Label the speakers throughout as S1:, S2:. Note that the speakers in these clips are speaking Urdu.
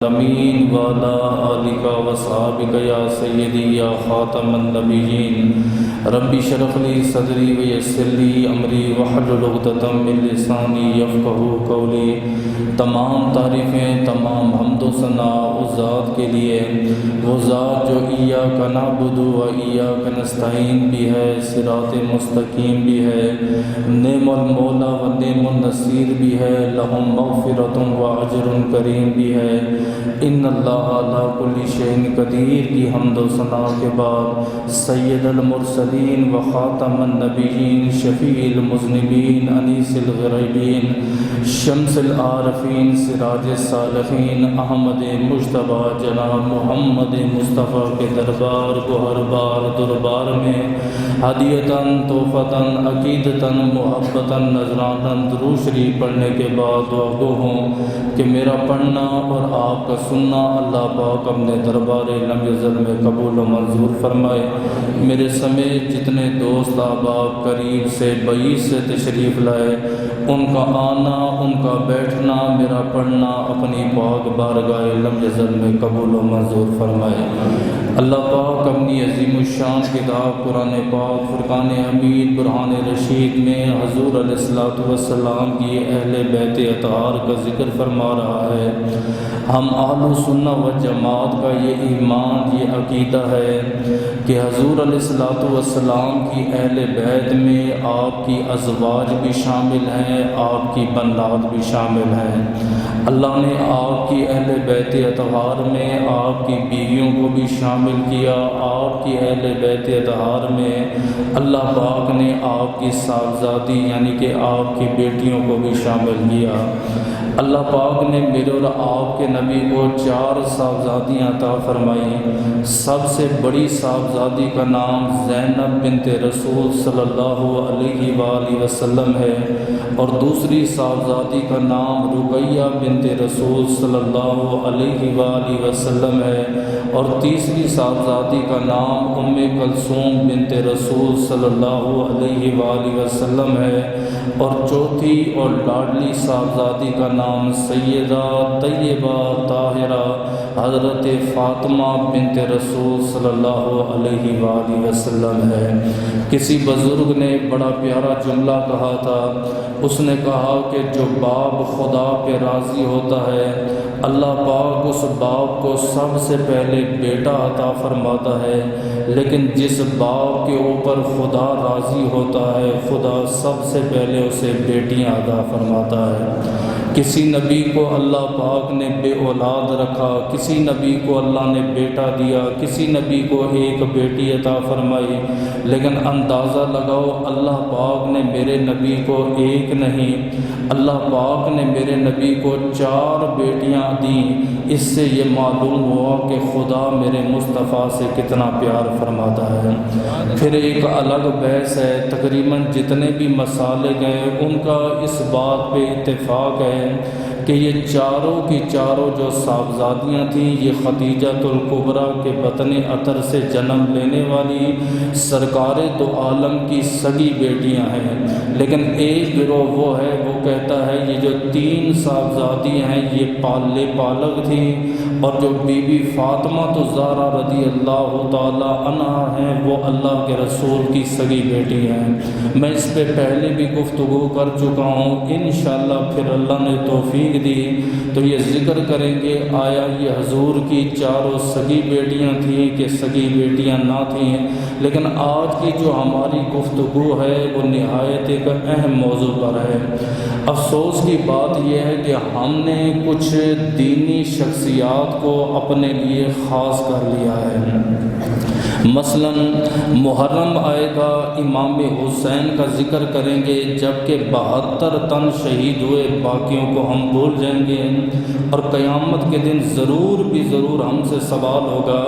S1: امین والا آلک و صحابک یا سیدی یا خاتم النبیین ربی اشرح لی صدری ویسر لی امری واحلل عقدۃ من لسانی یفقہوا قولی۔ تمام تعریفیں، تمام حمد و ثنا اس ذات کے لیے، وہ ذات جو ایاک نعبد و ایاک نستعین بھی ہے، صراط مستقیم بھی ہے، نعم المولا و نعم النصیر بھی ہے، لہم مغفرۃ و اجر کریم بھی ہے۔ ان اللہ علی کل شیء قدیر کی حمد و ثنا کے بعد سید المرسلین و خاتم النبیین، شفیع المذنبین، انیس الغریبین، شمس العارفین، سراج الصالحین، احمد مجتبی جناب محمد مصطفیٰ کے دربار کو ہر بار دربار میں ہدیتاً، تحفتاً، عقیدتاً، محبتاً، نذراناً درود شریف پڑھنے کے بعد دعا گو ہوں کہ میرا پڑھنا اور آپ کا سننا اللہ پاک اپنے دربار لم یزل میں قبول و منظور فرمائے۔ میرے سمیت جتنے دوست احباب قریب سے بعید سے تشریف لائے، ان کا آنا، ان کا بیٹھنا، میرا پڑھنا اپنی پاک بارگاہ لم یزل میں قبول و منظور فرمائے۔ اللہ پاک اپنی عظیم الشان کتاب قرآن پاک فرقان حمید برہان رشید میں حضور علیہ الصلوۃ والسلام کی اہل بیت اطہار کا ذکر فرما رہا ہے۔ ہم اہل سنت و جماعت کا یہ ایمان، یہ عقیدہ ہے کہ حضور علیہ الصلوۃ والسلام کی اہل بیت میں آپ کی ازواج بھی شامل ہیں، آپ کی بنات بھی شامل ہیں۔ اللہ نے آپ کی اہل بیت اطہار میں آپ کی بیویوں کو بھی شامل کیا، آپ کی اہل بیت اطہار میں اللہ پاک نے آپ کی صاحبزادی یعنی کہ آپ کی بیٹیوں کو بھی شامل کیا۔ اللہ پاک نے میرے اور آپ کے نبی کو 4 صاحبزادیاں عطا فرمائیں۔ سب سے بڑی صاحبزادی کا نام زینب بنت رسول صلی اللہ علیہ وآلہ وسلم ہے، اور دوسری صاحبزادی کا نام رقیہ بنت رسول صلی اللہ علیہ وآلہ وسلم ہے، اور تیسری صاحبزادی کا نام ام کلثوم بنت رسول صلی اللہ علیہ وآلہ وسلم ہے، اور چوتھی اور لاڈلی صاحبزادی کا نام سیدہ طیبہ طاہرہ حضرت فاطمہ بنت رسول صلی اللہ علیہ وآلہ وسلم ہے۔ کسی بزرگ نے بڑا پیارا جملہ کہا تھا، اس نے کہا کہ جو باپ خدا پہ راضی ہوتا ہے، اللہ پاک اس باپ کو سب سے پہلے بیٹا عطا فرماتا ہے، لیکن جس باپ کے اوپر خدا راضی ہوتا ہے، خدا سب سے پہلے اسے بیٹیاں عطا فرماتا ہے۔ کسی نبی کو اللہ پاک نے بے اولاد رکھا، کسی نبی کو اللہ نے بیٹا دیا، کسی نبی کو ایک بیٹی عطا فرمائی، لیکن اندازہ لگاؤ اللہ پاک نے میرے نبی کو ایک نہیں، اللہ پاک نے میرے نبی کو 4 بیٹیاں دیں۔ اس سے یہ معلوم ہوا کہ خدا میرے مصطفیٰ سے کتنا پیار فرماتا ہے۔ پھر ایک الگ بحث ہے، تقریباً جتنے بھی مسالے گئے ان کا اس بات پہ اتفاق ہے کہ یہ چاروں کی چاروں جو صاحبزادیاں تھیں، یہ خدیجۃ الکبریٰ کے بطن عطر سے جنم لینے والی سرکار دو عالم کی سگی بیٹیاں ہیں، لیکن ایک گروہ وہ ہے وہ کہتا ہے یہ جو 3 صاحبزادیاں ہیں یہ پالے پالک تھیں، اور جو بی بی فاطمہ الزہرا رضی اللہ تعالی عنہا ہیں وہ اللہ کے رسول کی سگی بیٹی ہیں۔ میں اس پہ پہلے بھی گفتگو کر چکا ہوں، انشاءاللہ پھر اللہ نے توفیق دی تو یہ ذکر کریں گے آیا یہ حضور کی 4 سگی بیٹیاں تھیں کہ سگی بیٹیاں نہ تھیں۔ لیکن آج کی جو ہماری گفتگو ہے وہ نہایت ایک اہم موضوع پر ہے۔ افسوس کی بات یہ ہے کہ ہم نے کچھ دینی شخصیات کو اپنے لیے خاص کر لیا ہے۔ مثلا محرم آئے گا، امام حسین کا ذکر کریں گے، جبکہ 72 تن شہید ہوئے، باقیوں کو ہم بھول جائیں گے، اور قیامت کے دن ضرور بھی ضرور ہم سے سوال ہوگا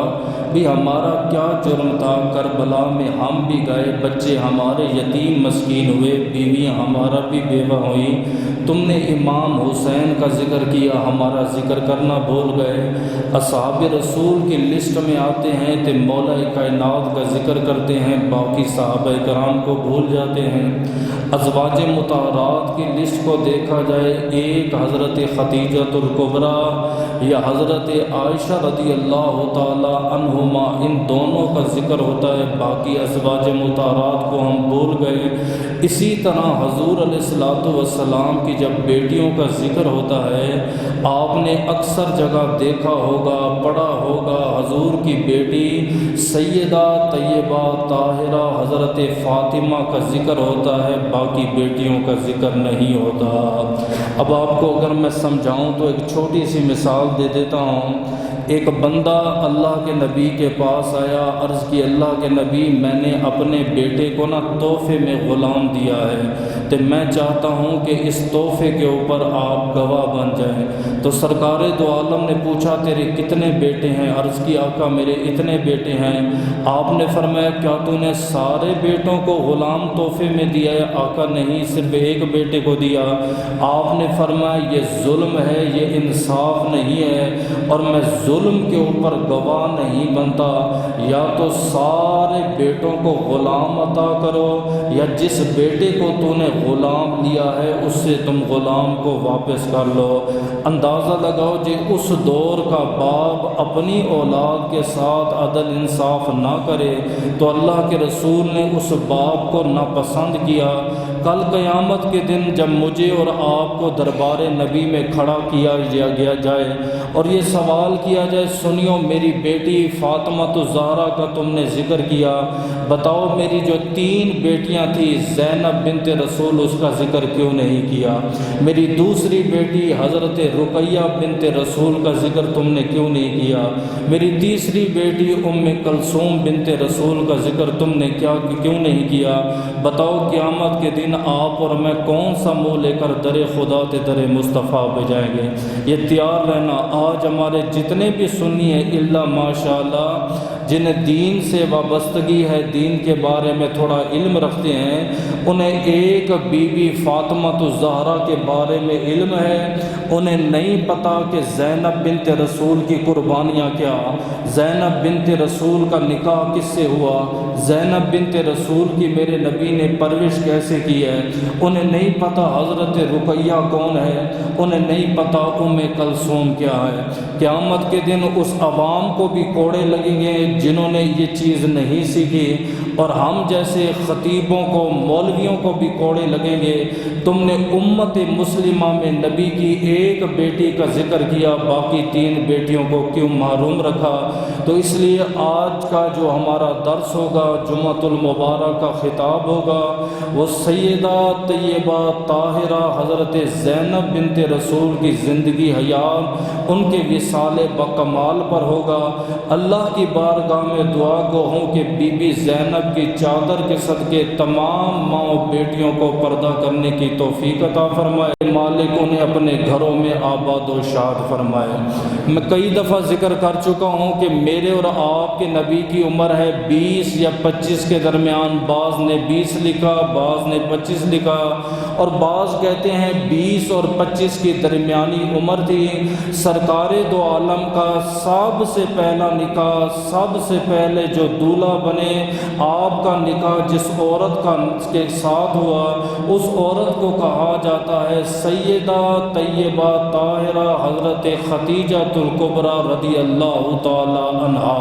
S1: بھی ہمارا کیا جرم تھا، کربلا میں ہم بھی گئے، بچے ہمارے یتیم مسکین ہوئے، بیویاں ہمارا بھی بیوہ ہوئی، تم نے امام حسین کا ذکر کیا، ہمارا ذکر کرنا بھول گئے۔ اصحاب رسول کی لسٹ میں آتے ہیں تو مولا کائنات کا ذکر کرتے ہیں، باقی صحابہ کرام کو بھول جاتے ہیں۔ ازواج مطہرات کی لسٹ کو دیکھا جائے، ایک حضرت خدیجہ الکبریٰ یا حضرت عائشہ رضی اللہ تعالی عنہما، ان دونوں کا ذکر ہوتا ہے، باقی ازواج مطہرات کو ہم بھول گئے۔ اسی طرح حضور علیہ الصلوۃ والسلام کی جب بیٹیوں کا ذکر ہوتا ہے، آپ نے اکثر جگہ دیکھا ہوگا، پڑھا ہوگا، حضور کی بیٹی سیدہ طیبہ طاہرہ حضرت فاطمہ کا ذکر ہوتا ہے، باقی بیٹیوں کا ذکر نہیں ہوتا۔ اب آپ کو اگر میں سمجھاؤں تو ایک چھوٹی سی مثال دے دیتا ہوں۔ ایک بندہ اللہ کے نبی کے پاس آیا، عرض کی اللہ کے نبی میں نے اپنے بیٹے کو تحفے میں غلام دیا ہے، تو میں چاہتا ہوں کہ اس تحفے کے اوپر آپ گواہ بن جائیں۔ تو سرکار دو عالم نے پوچھا تیرے کتنے بیٹے ہیں؟ عرض کی آقا میرے اتنے بیٹے ہیں۔ آپ نے فرمایا کیا تو نے سارے بیٹوں کو غلام تحفے میں دیا ہے؟ آقا نہیں، صرف ایک بیٹے کو دیا۔ آپ نے فرمایا یہ ظلم ہے، یہ انصاف نہیں ہے، اور میں ظلم کے اوپر گواہ نہیں بنتا۔ یا تو سارے بیٹوں کو غلام عطا کرو، یا جس بیٹے کو تو نے غلام لیا ہے اس سے تم غلام کو واپس کر لو۔ اندازہ لگاؤ جی اس دور کا باپ اپنی اولاد کے ساتھ عدل انصاف نہ کرے تو اللہ کے رسول نے اس باپ کو ناپسند کیا۔ کل قیامت کے دن جب مجھے اور آپ کو دربار نبی میں کھڑا کیا جائے اور یہ سوال کیا جائے، سنیو میری بیٹی فاطمہ الزہرا کا تم نے ذکر کیا، بتاؤ میری جو 3 بیٹیاں تھیں زینب بنت رسول اس کا ذکر کیوں نہیں کیا؟ میری دوسری بیٹی حضرت رقیہ بنت رسول کا ذکر تم نے کیوں نہیں کیا؟ میری تیسری بیٹی ام کلثوم بنت رسول کا ذکر تم نے کیوں نہیں کیا؟ بتاؤ قیامت کے دن آپ اور میں کون سا منہ لے کر در خدا تے در مصطفیٰ پہ جائیں گے؟ یہ تیار رہنا۔ آج ہمارے جتنے بھی سنی ہیں الا ماشاءاللہ جنہیں دین سے وابستگی ہے، دین کے بارے میں تھوڑا علم رکھتے ہیں، انہیں ایک بی بی فاطمہ الزہرا کے بارے میں علم ہے، انہیں نہیں پتہ کہ زینب بنت رسول کی قربانیاں کیا، زینب بنت رسول کا نکاح کس سے ہوا، زینب بنت رسول کی میرے نبی نے پرورش کیسے کی ہے، انہیں نہیں پتہ حضرت رقیہ کون ہے، انہیں نہیں پتہ ام کلثوم کیا ہے۔ قیامت کے دن اس عوام کو بھی کوڑے لگیں گے جنہوں نے یہ چیز نہیں سیکھی، اور ہم جیسے خطیبوں کو مولویوں کو بھی کوڑے لگیں گے، تم نے امت مسلمہ میں نبی کی ایک بیٹی کا ذکر کیا، باقی 3 بیٹیوں کو کیوں محروم رکھا؟ تو اس لیے آج کا جو ہمارا درس ہوگا، جمعۃ المبارک کا خطاب ہوگا، وہ سیدہ طیبہ طاہرہ حضرت زینب بنت رسول کی زندگی حیات، ان کے وصال بکمال پر ہوگا۔ اللہ کی بارگاہ میں دعا گو ہوں کہ بی بی زینب کی چادر کے صدقے تمام ماؤں بیٹیوں کو پردہ کرنے کی توفیق عطا فرمائے، مالک انہیں اپنے گھروں میں آباد و شاد فرمائے۔ میں کئی دفعہ ذکر کر چکا ہوں کہ میرے اور آپ کے نبی کی عمر ہے 20 یا 25 کے درمیان، بعض نے 20 لکھا، بعض نے 25 لکھا، اور بعض کہتے ہیں 20 اور 25 کی درمیانی عمر تھی۔ سرکار دو عالم کا سب سے پہلا نکاح، سب سے پہلے جو دولہا بنے، آپ کا نکاح جس عورت کے ساتھ ہوا اس عورت کو کہا جاتا ہے سیدہ طیبہ طاہرہ حضرت خدیجہ الکبریٰ رضی اللہ تعالی عنہا۔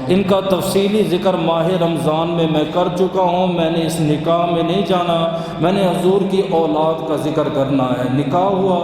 S1: ان کا تفصیلی ذکر ماہ رمضان میں کر چکا ہوں، میں نے اس نکاح میں نہیں جانا، میں نے حضور کی اولاد کا ذکر کرنا ہے۔ نکاح ہوا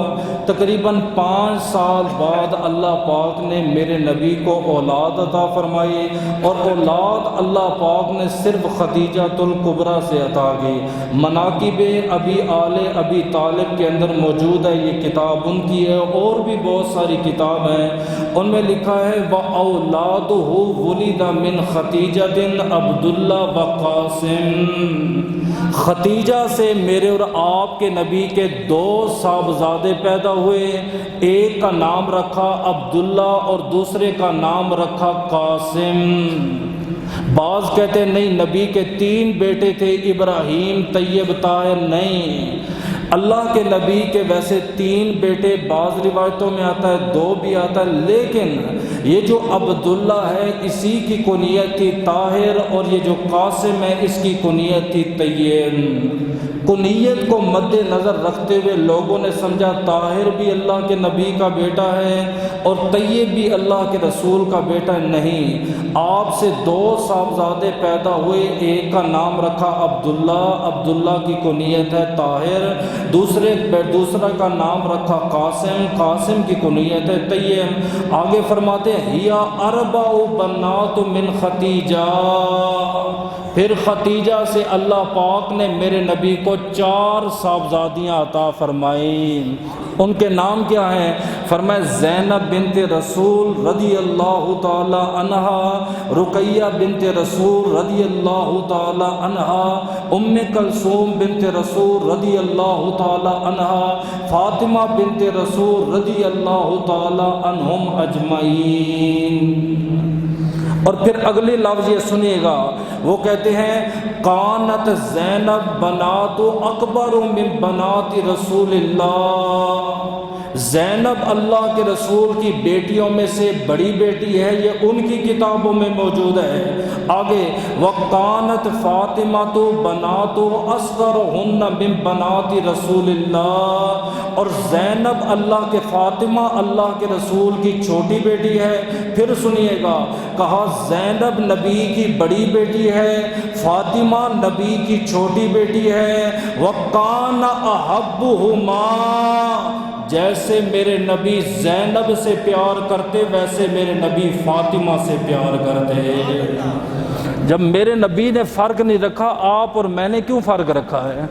S1: تقریباً 5 سال بعد اللہ پاک نے میرے نبی کو اولاد عطا فرمائی، اور اولاد اللہ پاک نے صرف خدیجہ الکبریٰ سے عطا کی۔ مناقب ابی آل ابی طالب کے اندر موجود ہے، یہ کتاب ان کی ہے، اور بھی بہت ساری کتاب ہیں، ان میں لکھا ہے وَأَوْلَادُهُ وُلِدَ مِنْ خَدِیجَةٍ عبداللہ وقاسم۔ خدیجہ سے میرے اور آپ کے نبی کے 2 صاحبزادے پیدا ہوئے، ایک کا نام رکھا عبداللہ اور دوسرے کا نام رکھا قاسم۔ بعض کہتے ہیں نہیں، نبی کے 3 بیٹے تھے، ابراہیم، طیب، طاہر، نہیں، اللہ کے نبی کے ویسے 3 بیٹے، بعض روایتوں میں آتا ہے 2 بھی آتا ہے، لیکن یہ جو عبداللہ ہے اسی کی کنیت تھی طاہر، اور یہ جو قاسم ہے اس کی کنیت تھی طیب۔ کنیت کو مد نظر رکھتے ہوئے لوگوں نے سمجھا طاہر بھی اللہ کے نبی کا بیٹا ہے اور طیب بھی اللہ کے رسول کا بیٹا ہے۔ نہیں، آپ سے 2 صاحبزادے پیدا ہوئے، ایک کا نام رکھا عبداللہ، عبداللہ کی کنیت ہے طاہر، دوسرا کا نام رکھا قاسم، قاسم کی کنیت ہے طیب۔ آگے فرماتے ہیں ہیا 4 بنات من ختیجہ، پھر ختیجہ سے اللہ پاک نے میرے نبی کو 4 صاحبزادیاں عطا فرمائیں۔ ان کے نام کیا ہیں؟ فرمایا زینب بنت رسول رضی اللہ تعالی عنہا، رقیہ بنت رسول رضی اللہ تعالی عنہا، ام کلثوم بنت رسول رضی اللہ تعالی عنہا، فاطمہ بنت رسول رضی اللہ تعالی عنہم اجمعین۔ اور پھر اگلے لفظ یہ سنیے گا، وہ کہتے ہیں کانت زینب بنات اکبر من بنات رسول اللہ، زینب اللہ کے رسول کی بیٹیوں میں سے بڑی بیٹی ہے، یہ ان کی کتابوں میں موجود ہے۔ آگے وَقَانَتْ فَاطِمَةُ بَنَاتُ أَصْغَرُهُنَّ مِن بَنَاتِ رَسُولِ اللَّهِ، اور زینب اللہ کے فاطمہ اللہ کے رسول کی چھوٹی بیٹی ہے۔ پھر سنیے گا، کہا زینب نبی کی بڑی بیٹی ہے، فاطمہ نبی کی چھوٹی بیٹی ہے۔ وَقَانَ أَحَبُّهُمَا، جیسے میرے نبی زینب سے پیار کرتے ویسے میرے نبی فاطمہ سے پیار کرتے۔ جب میرے نبی نے فرق نہیں رکھا، آپ اور میں نے کیوں فرق رکھا ہے؟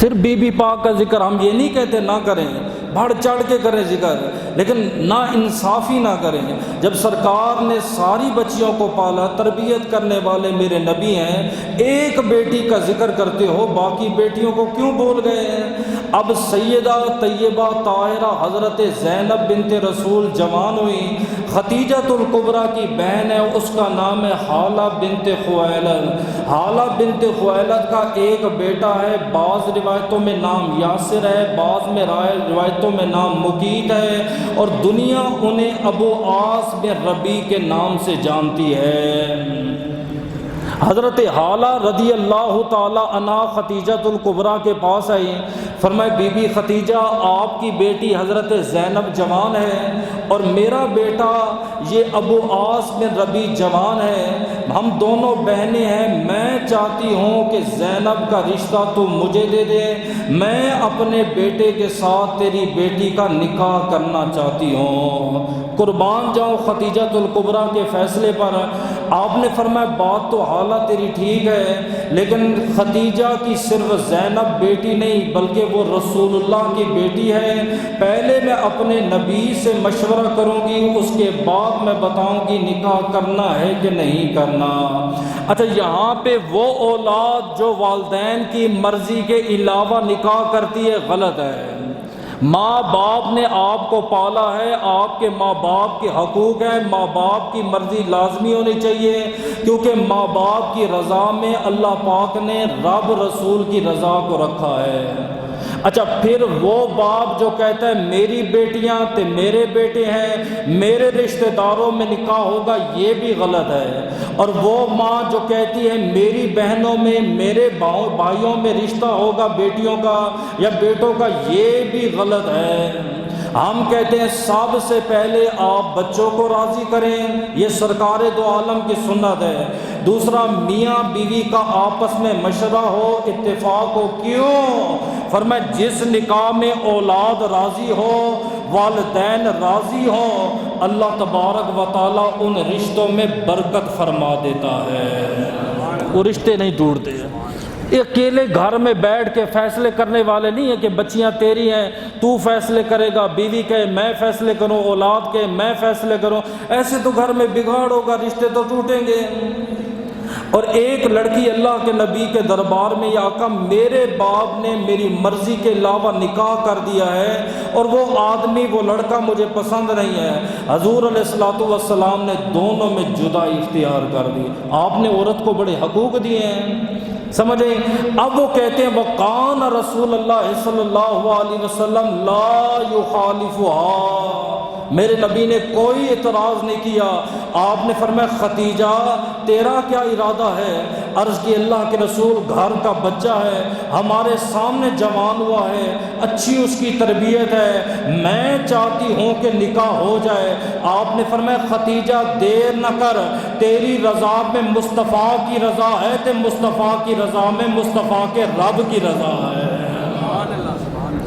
S1: صرف بی بی پاک کا ذکر ہم یہ نہیں کہتے نہ کریں، بڑھ چڑھ کے کریں ذکر، لیکن نا انصافی نہ کریں۔ جب سرکار نے ساری بچیوں کو پالا، تربیت کرنے والے میرے نبی ہیں، ایک بیٹی کا ذکر کرتے ہو، باقی بیٹیوں کو کیوں بھول گئے ہیں؟ اب سیدہ طیبہ طاہرہ حضرت زینب بنت رسول جوان ہوئی، ختیجۃ الکبریٰ کی بہن ہے، اس کا نام ہے حالہ بنت خویلد۔ حالہ بنت خویلد کا ایک بیٹا ہے، بعض روایتوں میں نام یاسر ہے، بعض میں روایتوں میں نام مقیت ہے، اور دنیا انہیں ابو عاص بن ربیع کے نام سے جانتی ہے۔ حضرت حالہ رضی اللہ تعالی عنہ ختیجۃ الکبریٰ کے پاس آئی، فرمایا بی بی ختیجہ آپ کی بیٹی حضرت زینب جوان ہے اور میرا بیٹا یہ ابو عاص بن ربیع جوان ہے، ہم دونوں بہنیں ہیں، میں چاہتی ہوں کہ زینب کا رشتہ تو مجھے دے دے، میں اپنے بیٹے کے ساتھ تیری بیٹی کا نکاح کرنا چاہتی ہوں۔ قربان جاؤں ختیجۃ الکبریٰ کے فیصلے پر۔ آپ نے فرمایا بات تو حالہ تیری ٹھیک ہے، لیکن ختیجہ کی صرف زینب بیٹی نہیں بلکہ وہ رسول اللہ کی بیٹی ہے، پہلے میں اپنے نبی سے مشورہ کروں گی، اس کے بعد میں بتاؤں گی نکاح کرنا ہے کہ نہیں کرنا۔ اچھا، یہاں پہ وہ اولاد جو والدین کی مرضی کے علاوہ نکاح کرتی ہے غلط ہے۔ ماں باپ نے آپ کو پالا ہے، آپ کے ماں باپ کے حقوق ہیں، ماں باپ کی مرضی لازمی ہونی چاہیے، کیونکہ ماں باپ کی رضا میں اللہ پاک نے رب رسول کی رضا کو رکھا ہے۔ اچھا، پھر وہ باپ جو کہتا ہے میری بیٹیاں تے میرے بیٹے ہیں، میرے رشتہ داروں میں نکاح ہوگا، یہ بھی غلط ہے۔ اور وہ ماں جو کہتی ہے میری بہنوں میں میرے بھائیوں میں رشتہ ہوگا بیٹیوں کا یا بیٹوں کا، یہ بھی غلط ہے۔ ہم کہتے ہیں سب سے پہلے آپ بچوں کو راضی کریں، یہ سرکار دو عالم کی سنت ہے۔ دوسرا، میاں بیوی کا آپس میں مشورہ ہو، اتفاق ہو۔ کیوں؟ فرمایا جس نکاح میں اولاد راضی ہو، والدین راضی ہوں، اللہ تبارک و تعالیٰ ان رشتوں میں برکت فرما دیتا ہے، وہ رشتے نہیں ٹوٹتے۔ اکیلے گھر میں بیٹھ کے فیصلے کرنے والے نہیں ہیں کہ بچیاں تیری ہیں تو فیصلے کرے گا، بیوی کہے میں فیصلے کروں، اولاد کہے میں فیصلے کروں، ایسے تو گھر میں بگاڑ ہوگا، رشتے تو ٹوٹیں گے۔ اور ایک لڑکی اللہ کے نبی کے دربار میں، یا آقا میرے باپ نے میری مرضی کے علاوہ نکاح کر دیا ہے اور وہ آدمی، وہ لڑکا مجھے پسند نہیں ہے۔ حضور علیہ الصلوۃ والسلام نے دونوں میں جدائی اختیار کر دی۔ آپ نے عورت کو بڑے حقوق دیے ہیں، سمجھیں۔ اب وہ کہتے ہیں وَقَانَ رسول اللہ صلی اللہ علیہ وسلم لا يخالفها، میرے نبی نے کوئی اعتراض نہیں کیا۔ آپ نے فرمایا ختیجہ تیرا کیا ارادہ ہے؟ عرض کی اللہ کے رسول گھر کا بچہ ہے، ہمارے سامنے جوان ہوا ہے، اچھی اس کی تربیت ہے، میں چاہتی ہوں کہ نکاح ہو جائے۔ آپ نے فرمایا ختیجہ دیر نہ کر، تیری رضا میں مصطفیٰ کی رضا ہے، تے مصطفیٰ کی رضا میں مصطفیٰ کے رب کی رضا ہے۔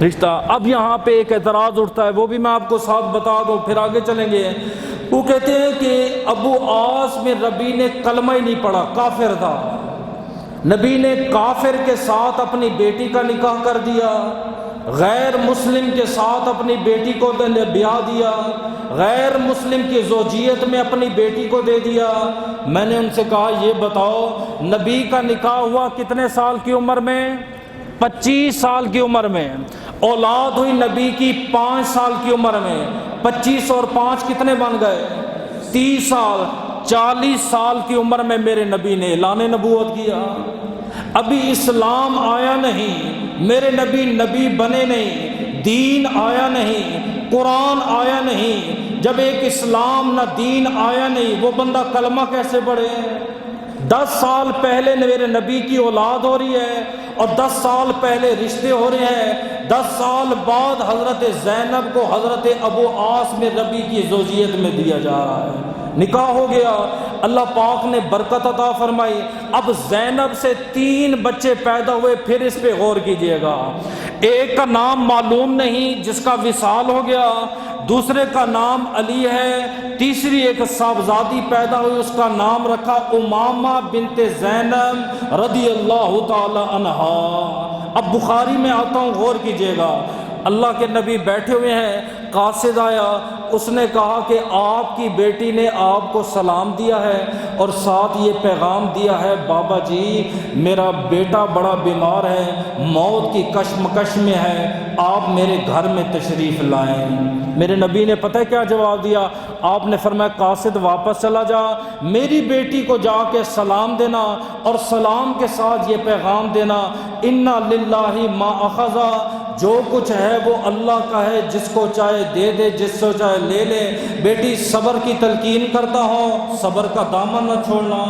S1: رشتہ اب یہاں پہ ایک اعتراض اٹھتا ہے، وہ بھی میں آپ کو ساتھ بتا دوں، پھر آگے چلیں گے۔ وہ کہتے ہیں کہ ابو عاص میں ربی نے کلمہ ہی نہیں پڑھا، کافر تھا، نبی نے کافر کے ساتھ اپنی بیٹی کا نکاح کر دیا، غیر مسلم کے ساتھ اپنی بیٹی کو بیاہ دیا، غیر مسلم کی زوجیت میں اپنی بیٹی کو دے دیا۔ میں نے ان سے کہا یہ بتاؤ نبی کا نکاح ہوا کتنے سال کی عمر میں؟ 25 سال کی عمر میں۔ اولاد ہوئی نبی کی 5 سال کی عمر میں۔ 25 اور 5 کتنے بن گئے؟ 30 سال۔ 40 سال کی عمر میں میرے نبی نے اعلان نبوت کیا۔ ابھی اسلام آیا نہیں، میرے نبی بنے نہیں، دین آیا نہیں، قرآن آیا نہیں۔ جب ایک اسلام نہ دین آیا نہیں، وہ بندہ کلمہ کیسے پڑھے؟ 10 سال پہلے میرے نبی کی اولاد ہو رہی ہے اور 10 سال پہلے رشتے ہو رہے ہیں۔ 10 سال بعد حضرت زینب کو حضرت ابو عاص میں ربی کی زوجیت میں دیا جا رہا ہے، نکاح ہو گیا، اللہ پاک نے برکت عطا فرمائی۔ اب زینب سے 3 بچے پیدا ہوئے، پھر اس پہ غور کیجئے گا۔ ایک کا نام معلوم نہیں جس کا وصال ہو گیا، دوسرے کا نام علی ہے، تیسری ایک صاحبزادی پیدا ہوئی، اس کا نام رکھا امامہ بنت زینب رضی اللہ تعالی عنہا۔ اب بخاری میں آتا ہوں، غور کیجئے گا۔ اللہ کے نبی بیٹھے ہوئے ہیں، قاصد آیا، اس نے کہا کہ آپ کی بیٹی نے آپ کو سلام دیا ہے اور ساتھ یہ پیغام دیا ہے، بابا جی میرا بیٹا بڑا بیمار ہے، موت کی کشمکش میں ہے، آپ میرے گھر میں تشریف لائیں۔ میرے نبی نے پتہ کیا جواب دیا؟ آپ نے فرمایا قاصد واپس چلا جا، میری بیٹی کو جا کے سلام دینا اور سلام کے ساتھ یہ پیغام دینا، انا للہ ما اخذ، جو کچھ ہے وہ اللہ کا ہے، جس کو چاہے دے دے، جس کو چاہے لے لے۔ بیٹی صبر کی تلقین کرتا ہوں، صبر کا دامن نہ چھوڑنا۔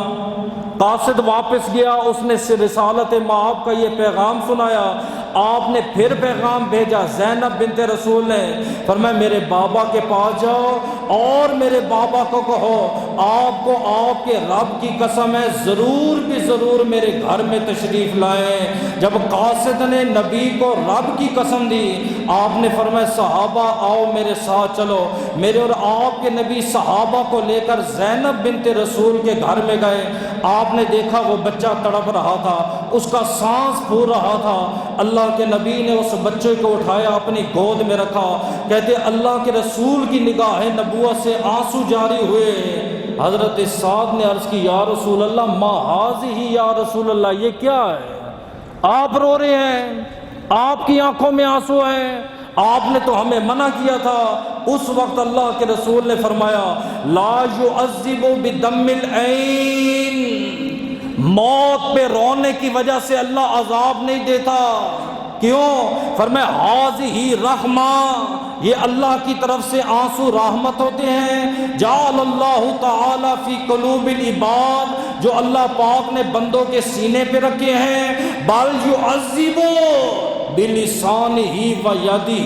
S1: قاصد واپس گیا، اس نے رسالت مآب کا یہ پیغام سنایا۔ آپ نے پھر پیغام بھیجا، زینب بنت رسول نے فرمایا میرے بابا کے پاس جاؤ اور میرے بابا کو کہو آپ کو آپ کے رب کی قسم ہے ضرور بھی ضرور میرے گھر میں تشریف لائیں۔ جب قاصد نے نبی کو رب کی قسم دی، آپ نے فرمایا صحابہ آؤ میرے ساتھ چلو۔ میرے اور آپ کے نبی صحابہ کو لے کر زینب بنت رسول کے گھر میں گئے۔ آپ نے دیکھا وہ بچہ تڑپ رہا تھا، اس کا سانس پھول رہا تھا۔ اللہ کے نبی نے اس بچے کو اٹھایا، اپنی گود میں رکھا۔ کہتے اللہ کے رسول کی نگاہ نبوت سے آنسو جاری ہوئے۔ حضرت سعد نے عرض کی یا رسول اللہ ما ہذہ، یا رسول اللہ یہ کیا ہے؟ آپ رو رہے ہیں، آپ کی آنکھوں میں آنسو ہیں، آپ نے تو ہمیں منع کیا تھا۔ اس وقت اللہ کے رسول نے فرمایا لا يعذب بدم العین، موت پہ رونے کی وجہ سے اللہ عذاب نہیں دیتا۔ کیوں؟ فرمایا ھذہ رحمہ، یہ اللہ کی طرف سے آنسو رحمت ہوتے ہیں۔ جعل اللہ تعالی فی قلوب العباد، جو اللہ پاک نے بندوں کے سینے پہ رکھے ہیں۔ بل یعذب بلسانہ و یدہ،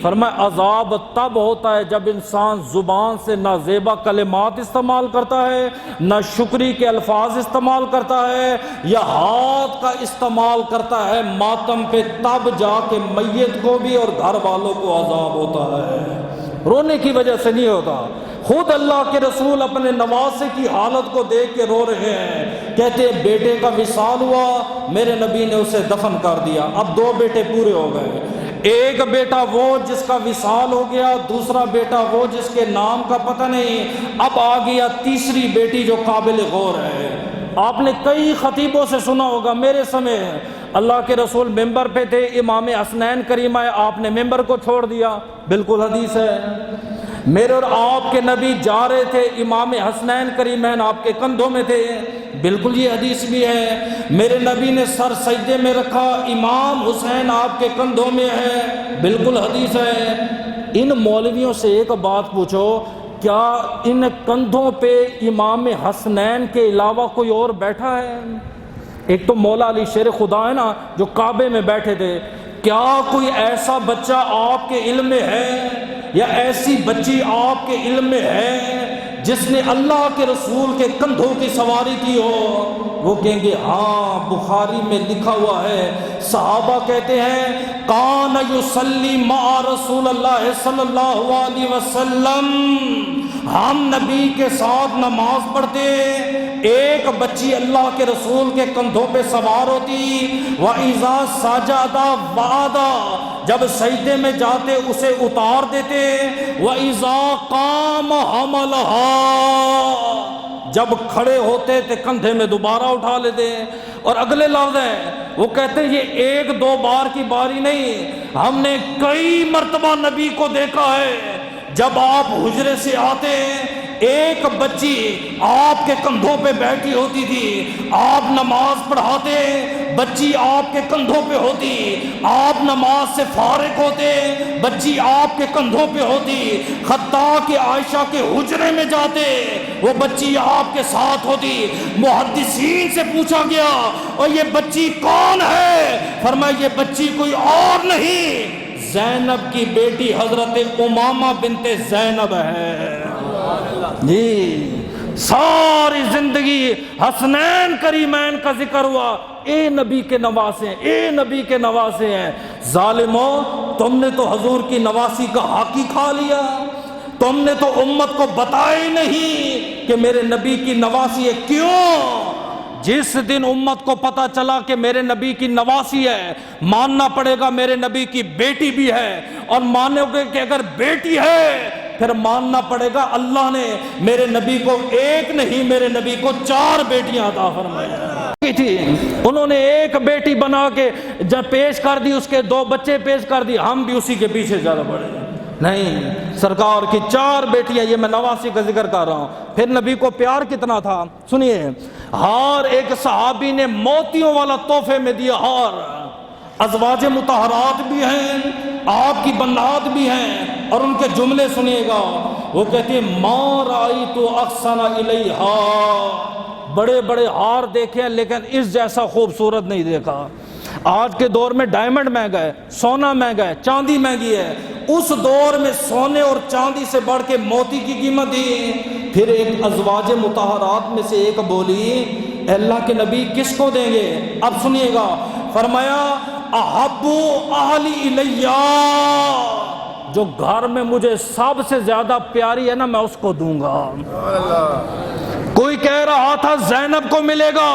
S1: فرمایا عذاب تب ہوتا ہے جب انسان زبان سے نازیبا کلمات استعمال کرتا ہے، نہ شکری کے الفاظ استعمال کرتا ہے، یا ہاتھ کا استعمال کرتا ہے ماتم پہ، تب جا کے میت کو بھی اور گھر والوں کو عذاب ہوتا ہے، رونے کی وجہ سے نہیں ہوتا۔ خود اللہ کے رسول اپنے نواسے کی حالت کو دیکھ کے رو رہے ہیں، کہتے ہیں بیٹے کا وصال ہوا، میرے نبی نے اسے دفن کر دیا۔ اب 2 بیٹے پورے ہو گئے، ایک بیٹا وہ جس کا وصال ہو گیا، دوسرا بیٹا وہ جس کے نام کا پتہ نہیں، اب آ گیا تیسری بیٹی جو قابل غور ہے۔ آپ نے کئی خطیبوں سے سنا ہوگا، میرے سمے اللہ کے رسول ممبر پہ تھے، امام حسنین کریم آئے، آپ نے ممبر کو چھوڑ دیا، بالکل حدیث ہے۔ میرے اور آپ کے نبی جا رہے تھے، امام حسنین کریمین آپ کے کندھوں میں تھے، بالکل یہ حدیث بھی ہے۔ میرے نبی نے سر سجدے میں رکھا، امام حسین آپ کے کندھوں میں ہے، بالکل حدیث ہے۔ ان مولویوں سے ایک بات پوچھو، کیا ان کندھوں پہ امام حسنین کے علاوہ کوئی اور بیٹھا ہے؟ ایک تو مولا علی شیر خدا ہے نا جو کعبے میں بیٹھے تھے، کیا کوئی ایسا بچہ آپ کے علم میں ہے یا ایسی بچی آپ کے علم میں ہے جس نے اللہ کے رسول کے کندھوں کی سواری کی ہو؟ وہ کہیں گے ہاں، بخاری میں لکھا ہوا ہے، صحابہ کہتے ہیں کان یصلی مع رسول اللہ صلی اللہ علیہ وسلم، ہم نبی کے ساتھ نماز پڑھتے، ایک بچی اللہ کے رسول کے کندھوں پہ سوار ہوتی، وَإِذَا سَجَدَ وَعَدَ، جب سجدے میں جاتے اسے اتار دیتے، وَإِذَا قَامَ حَمَلَهَا، جب کھڑے ہوتے تھے کندھے میں دوبارہ اٹھا لیتے۔ اور اگلے لفظ ہیں، وہ کہتے ہیں یہ ایک دو بار کی باری نہیں، ہم نے کئی مرتبہ نبی کو دیکھا ہے جب آپ حجرے سے آتے ایک بچی آپ کے کندھوں پہ بیٹھی ہوتی تھی، آپ نماز پڑھاتے، بچی آپ کے کندھوں پہ ہوتی، آپ نماز سے فارغ ہوتے، بچی آپ کے کندھوں پہ ہوتی، حتیٰ کہ عائشہ کے حجرے میں جاتے وہ بچی آپ کے ساتھ ہوتی۔ محدثین سے پوچھا گیا اور یہ بچی کون ہے؟ فرمایا یہ بچی کوئی اور نہیں، زینب کی بیٹی حضرت امامہ بنت زینب ہے۔ جی ساری زندگی حسنین کریمین کا ذکر ہوا، اے نبی کے نواسے ہیں، اے نبی کے نواسے ہیں۔ ظالموں، تم نے تو حضور کی نواسی کا حق ہی کھا لیا، تم نے تو امت کو بتایا ہی نہیں کہ میرے نبی کی نواسی ہے۔ کیوں؟ جس دن امت کو پتا چلا کہ میرے نبی کی نواسی ہے، ماننا پڑے گا میرے نبی کی بیٹی بھی ہے، اور مانو گے کہ اگر بیٹی ہے پھر ماننا پڑے گا اللہ نے میرے نبی کو ایک نہیں، میرے نبی کو 4 بیٹیاں عطا فرمائی تھی۔ انہوں نے ایک بیٹی بنا کے جب پیش کر دی، اس کے 2 بچے پیش کر دی، ہم بھی اسی کے پیچھے زیادہ بڑھے نہیں، سرکار کی 4 بیٹیاں۔ یہ میں نواسی کا ذکر کر رہا ہوں۔ پھر نبی کو پیار کتنا تھا سنیے، ہار ایک صحابی نے موتیوں والا تحفے میں دیا، ہار، ازواج مطہرات بھی ہیں، آپ کی بنات بھی ہیں، اور ان کے جملے سنیے گا، وہ کہتی ہیں ما رأیت احسن الیہا، بڑے بڑے ہار دیکھے ہیں لیکن اس جیسا خوبصورت نہیں دیکھا۔ آج کے دور میں ڈائمنڈ مہنگا ہے، سونا مہنگا ہے، چاندی مہنگی ہے، اس دور میں سونے اور چاندی سے بڑھ کے موتی کی قیمت دی۔ پھر ایک ازواج مطہرات میں سے ایک بولی اے اللہ کے نبی کس کو دیں گے؟ اب سنیے گا، فرمایا احب اہلی الیہ، جو گھر میں مجھے سب سے زیادہ پیاری ہے نا میں اس کو دوں گا۔ کوئی کہہ رہا تھا زینب کو ملے گا،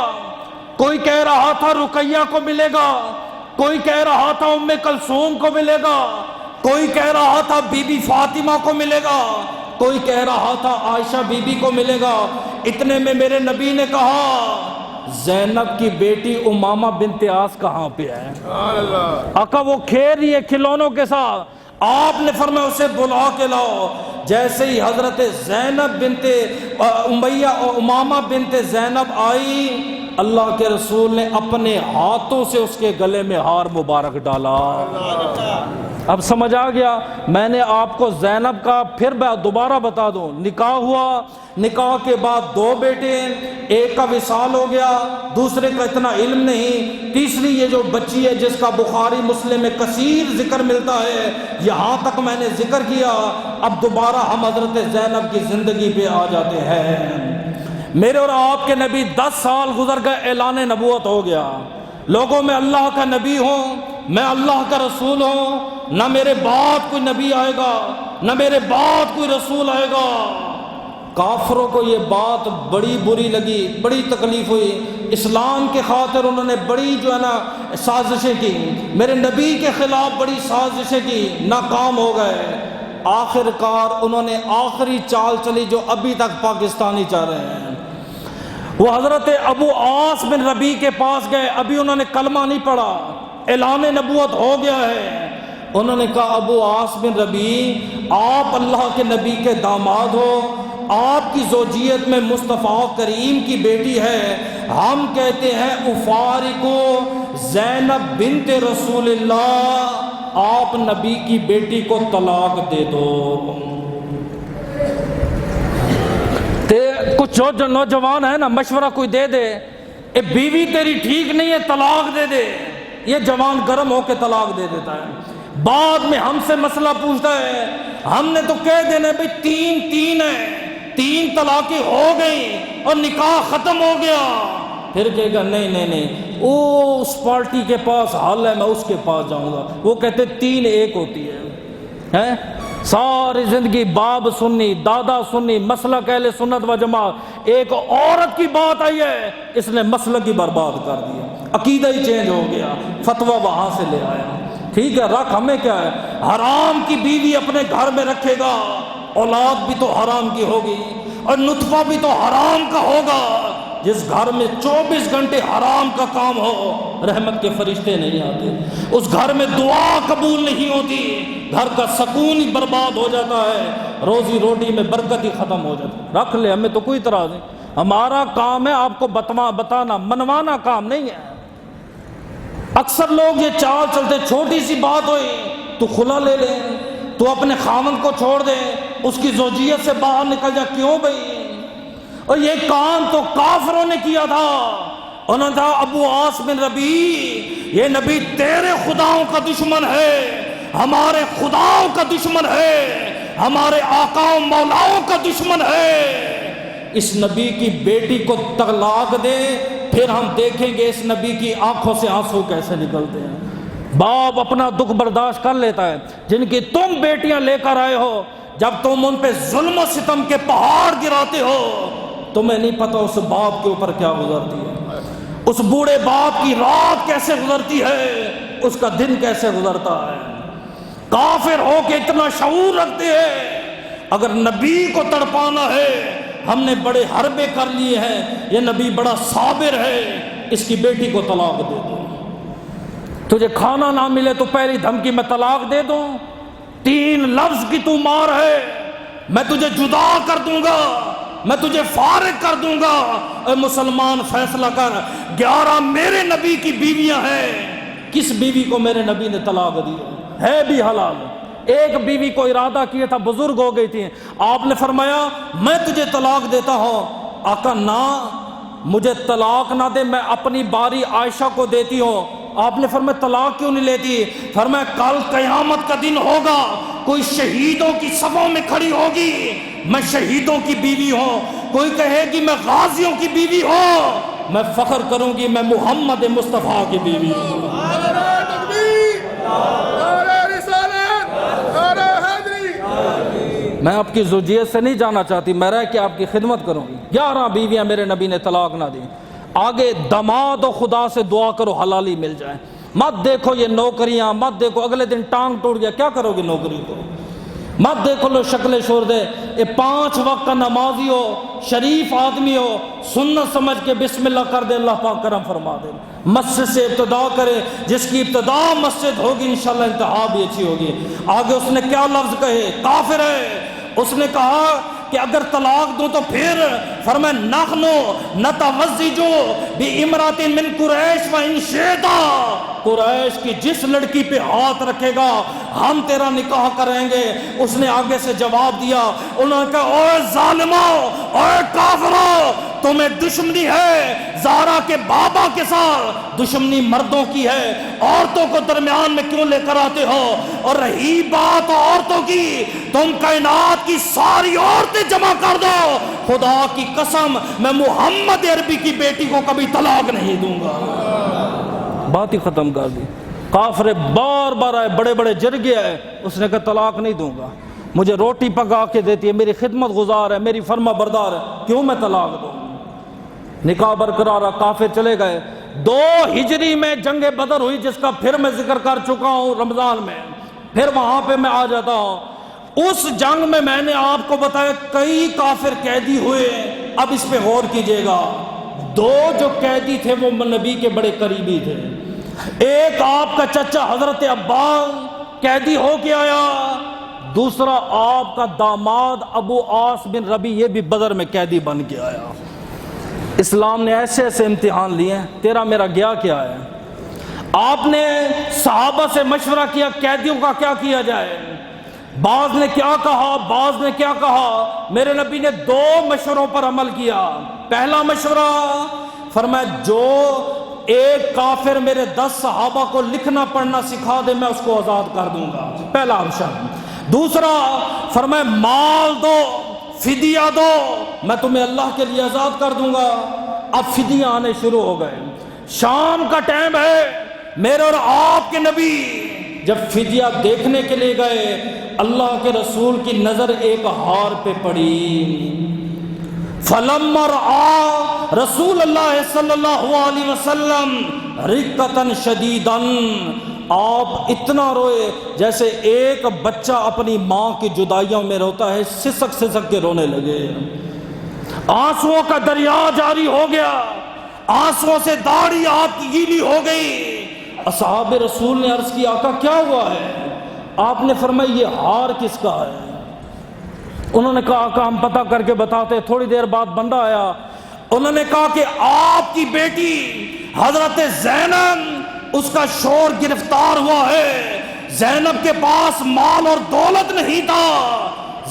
S1: کوئی کہہ رہا تھا رقیہ کو ملے گا، کوئی کہہ رہا تھا ام کلثوم کو ملے گا، کوئی کہہ رہا تھا بی بی فاطمہ کو ملے گا، کوئی کہہ رہا تھا عائشہ بی بی کو ملے گا۔ اتنے میں میرے نبی نے کہا زینب کی بیٹی امامہ بنت عاص کہاں پہ ہے؟ آقا وہ کھیل رہی ہے کھلونوں کے ساتھ، آپ نے فرمایا اسے بلا کے لاؤ۔ جیسے ہی حضرت زینب بنت امیہ اور امامہ بنت زینب آئی، اللہ کے رسول نے اپنے ہاتھوں سے اس کے گلے میں ہار مبارک ڈالا۔ اب سمجھ آ گیا؟ میں نے آپ کو زینب کا پھر دوبارہ بتا دوں، نکاح ہوا، نکاح کے بعد 2 بیٹے، ایک کا وصال ہو گیا، دوسرے کا اتنا علم نہیں، تیسری یہ جو بچی ہے جس کا بخاری مسلم میں کثیر ذکر ملتا ہے، یہاں تک میں نے ذکر کیا۔ اب دوبارہ ہم حضرت زینب کی زندگی پہ آ جاتے ہیں۔ میرے اور آپ کے نبی 10 سال گزر گئے، اعلان نبوت ہو گیا، لوگوں میں اللہ کا نبی ہوں، میں اللہ کا رسول ہوں، نہ میرے بعد کوئی نبی آئے گا، نہ میرے بعد کوئی رسول آئے گا۔ کافروں کو یہ بات بڑی بری لگی، بڑی تکلیف ہوئی، اسلام کے خاطر انہوں نے بڑی جو ہے نا سازشیں کی، میرے نبی کے خلاف بڑی سازشیں کی، ناکام ہو گئے۔ آخر کار انہوں نے آخری چال چلی جو ابھی تک پاکستانی چاہ رہے ہیں۔ وہ حضرت ابو عاص بن ربیع کے پاس گئے، ابھی انہوں نے کلمہ نہیں پڑھا، اعلان نبوت ہو گیا ہے۔ انہوں نے کہا ابو عاص بن ربیع آپ اللہ کے نبی کے داماد ہو، آپ کی زوجیت میں مصطفیٰ کریم کی بیٹی ہے، ہم کہتے ہیں افارقو زینب بنت رسول اللہ، آپ نبی کی بیٹی کو طلاق دے دو۔ کچھ جو نوجوان ہے نا مشورہ کوئی دے دے، اے بیوی تیری ٹھیک نہیں ہے طلاق دے دے، یہ جوان گرم ہو کے طلاق دے دیتا ہے، بعد میں ہم سے مسئلہ پوچھتا ہے، ہم نے تو کہہ دینا بھئی تین ہے، 3 طلاقیں ہو گئی اور نکاح ختم ہو گیا، پھر کہے گا نہیں وہ اس پارٹی کے پاس حل ہے، میں اس کے پاس جاؤں گا، وہ کہتے 3 ایک ہوتی ہے۔ ساری زندگی باپ سنی دادا سنی مسلک اہل سنت و جماعت، ایک عورت کی بات آئی ہے اس نے مسلک ہی برباد کر دیا، عقیدہ ہی چینج ہو گیا، فتویٰ وہاں سے لے آیا۔ ٹھیک ہے رکھ، ہمیں کیا ہے، حرام کی بیوی اپنے گھر میں رکھے گا، اولاد بھی تو حرام کی ہوگی اور نطفہ بھی تو حرام کا ہوگا۔ جس گھر میں 24 گھنٹے حرام کا کام ہو رحمت کے فرشتے نہیں آتے، اس گھر میں دعا قبول نہیں ہوتی، گھر کا سکون ہی برباد ہو جاتا ہے، روزی روٹی میں برکت ہی ختم ہو جاتی ہے۔ رکھ لے، ہمیں تو کوئی اعتراض نہیں، ہمارا کام ہے آپ کو بتانا، منوانا کام نہیں ہے۔ اکثر لوگ یہ چال چلتے، چھوٹی سی بات ہوئی تو خلا لے لیں، تو اپنے خاوند کو چھوڑ دے، اس کی زوجیت سے باہر نکل جا، کیوں بھئی؟ اور یہ کام تو کافروں نے کیا تھا، انہوں نے کہا ابو عاص بن ربیع یہ نبی تیرے خداؤں کا دشمن ہے، ہمارے خداؤں کا دشمن ہے، ہمارے آقاؤں مولاؤں کا دشمن ہے، اس نبی کی بیٹی کو طلاق دے، پھر ہم دیکھیں گے اس نبی کی آنکھوں سے آنسو کیسے نکلتے ہیں۔ باپ اپنا دکھ برداشت کر لیتا ہے، جن کی تم بیٹیاں لے کر آئے ہو، جب تم ان پہ ظلم و ستم کے پہاڑ گراتے ہو، تمہیں نہیں پتہ اس باپ کے اوپر کیا گزرتی ہے، اس بوڑھے باپ کی رات کیسے گزرتی ہے، اس کا دن کیسے گزرتا ہے۔ کافر ہو کے اتنا شعور رکھتے ہیں، اگر نبی کو تڑپانا ہے، ہم نے بڑے حربے کر لیے ہیں، یہ نبی بڑا صابر ہے، اس کی بیٹی کو طلاق دے دو، تجھے کھانا نہ ملے تو پہلی دھمکی میں طلاق دے دوں، 3 لفظ کی تو مار ہے، میں تجھے جدا کر دوں گا، میں تجھے فارغ کر دوں گا۔ اے مسلمان فیصلہ کر، 11 میرے نبی کی بیویاں ہیں، کس بیوی کو میرے نبی نے طلاق دی ہے بھی حلال؟ ایک بیوی کو ارادہ کیا تھا، بزرگ ہو گئی تھی، آپ نے فرمایا میں تجھے طلاق دیتا ہوں، آقا نہ، مجھے طلاق نہ دے، میں اپنی باری عائشہ کو دیتی ہوں۔ آپ نے فرمایا طلاق کیوں نہیں لیتی؟ فرمایا کل قیامت کا دن ہوگا، کوئی شہیدوں کی صفوں میں کھڑی ہوگی، میں شہیدوں کی بیوی ہوں، کوئی کہے گی میں غازیوں کی بیوی ہوں، میں فخر کروں گی میں محمد مصطفیٰ کی بیوی ہوں۔ میں آپ کی زوجیت سے نہیں جانا چاہتی، میں رہ کے آپ کی خدمت کروں گی۔ 11 بیویاں میرے نبی نے طلاق نہ دی۔ آگے دماد و خدا سے دعا کرو حلالی مل جائے، مت دیکھو یہ نوکریاں، مت دیکھو اگلے دن ٹانگ ٹوٹ گیا کیا کرو گے نوکری کو، مت دیکھو لو شکل شور دے، یہ 5 وقت کا نمازی ہو، شریف آدمی ہو، سنت سمجھ کے بسم اللہ کر دے، اللہ پاک کرم فرما دے، مسجد سے ابتدا کرے، جس کی ابتدا مسجد ہوگی انشاءاللہ انتہا بھی اچھی ہوگی۔ آگے اس نے کیا لفظ کہے، کافر ہے، اس نے کہا کہ اگر طلاق دوں تو پھر فرمایا نحنو نتوزجو بامرأۃ من قریش وان شئت، قریش کی جس لڑکی پہ ہاتھ رکھے گا ہم تیرا نکاح کریں گے۔ اس نے آگے سے جواب دیا، انہوں نے کہا اوے ظالموں، اوے کافروں، تمہیں دشمنی ہے زہرا کے بابا کے ساتھ، دشمنی مردوں کی ہے، عورتوں کو درمیان میں کیوں لے کر آتے ہو؟ اور رہی بات عورتوں کی، تم کائنات کی ساری عورتیں جمع کر دو، خدا کی قسم میں محمد عربی کی بیٹی کو کبھی طلاق نہیں دوں گا۔ بات ہی ختم کر دی۔ کافر بار بار آئے، بڑے بڑے جرگے آئے، اس نے کہا طلاق نہیں دوں گا۔ مجھے روٹی پکا کے دیتی ہے، میری خدمت گزار ہے، میری فرما بردار ہے، کیوں میں طلاق دوں؟ نکاح برقرار رہا، کافر چلے گئے۔ 2 ہجری میں جنگ بدر ہوئی، جس کا پھر میں ذکر کر چکا ہوں رمضان میں، پھر وہاں پہ میں آ جاتا ہوں۔ اس جنگ میں نے آپ کو بتایا کئی کافر قیدی ہوئے۔ اب اس پہ غور کیجئے گا، 2 جو قیدی تھے وہ نبی کے بڑے قریبی تھے۔ ایک آپ کا چچا حضرت عباس قیدی ہو کے آیا، دوسرا آپ کا داماد ابو عاص بن ربی، یہ بھی بدر میں قیدی بن کے آیا۔ اسلام نے ایسے ایسے امتحان لیے ہیں، تیرا میرا گیا کیا ہے؟ آپ نے صحابہ سے مشورہ کیا قیدیوں کا کیا کیا جائے، بعض نے کیا کہا، بعض نے کیا کہا۔ میرے نبی نے 2 مشوروں پر عمل کیا۔ پہلا مشورہ فرمایا جو ایک کافر میرے 10 صحابہ کو لکھنا پڑھنا سکھا دے میں اس کو آزاد کر دوں گا، پہلا آپشن۔ دوسرا فرمایا مال دو، فدیہ دو، میں تمہیں اللہ کے لیے آزاد کر دوں گا۔ اب فدیہ آنے شروع ہو گئے، شام کا ٹائم ہے، میرے اور آپ کے نبی جب فدیہ دیکھنے کے لیے گئے، اللہ کے رسول کی نظر ایک ہار پہ پڑی۔ فلما رأى رسول اللہ صلی اللہ علیہ وسلم رقۃ شدیداً، آپ اتنا روئے جیسے ایک بچہ اپنی ماں کی جدائیوں میں روتا ہے، سسک سسک کے رونے لگے۔ آنسوؤں کا دریا جاری ہو گیا، آنسوؤں سے داڑھی آپ کی گیلی ہو گئی۔ اصحاب رسول نے عرض کی آقا کیا ہوا ہے؟ آپ نے فرمایا یہ ہار کس کا ہے؟ انہوں نے کہا آقا ہم پتہ کر کے بتاتے۔ تھوڑی دیر بعد بندہ آیا، انہوں نے کہا کہ آپ کی بیٹی حضرت زینب، اس کا شوہر گرفتار ہوا ہے، زینب کے پاس مال اور دولت نہیں تھا،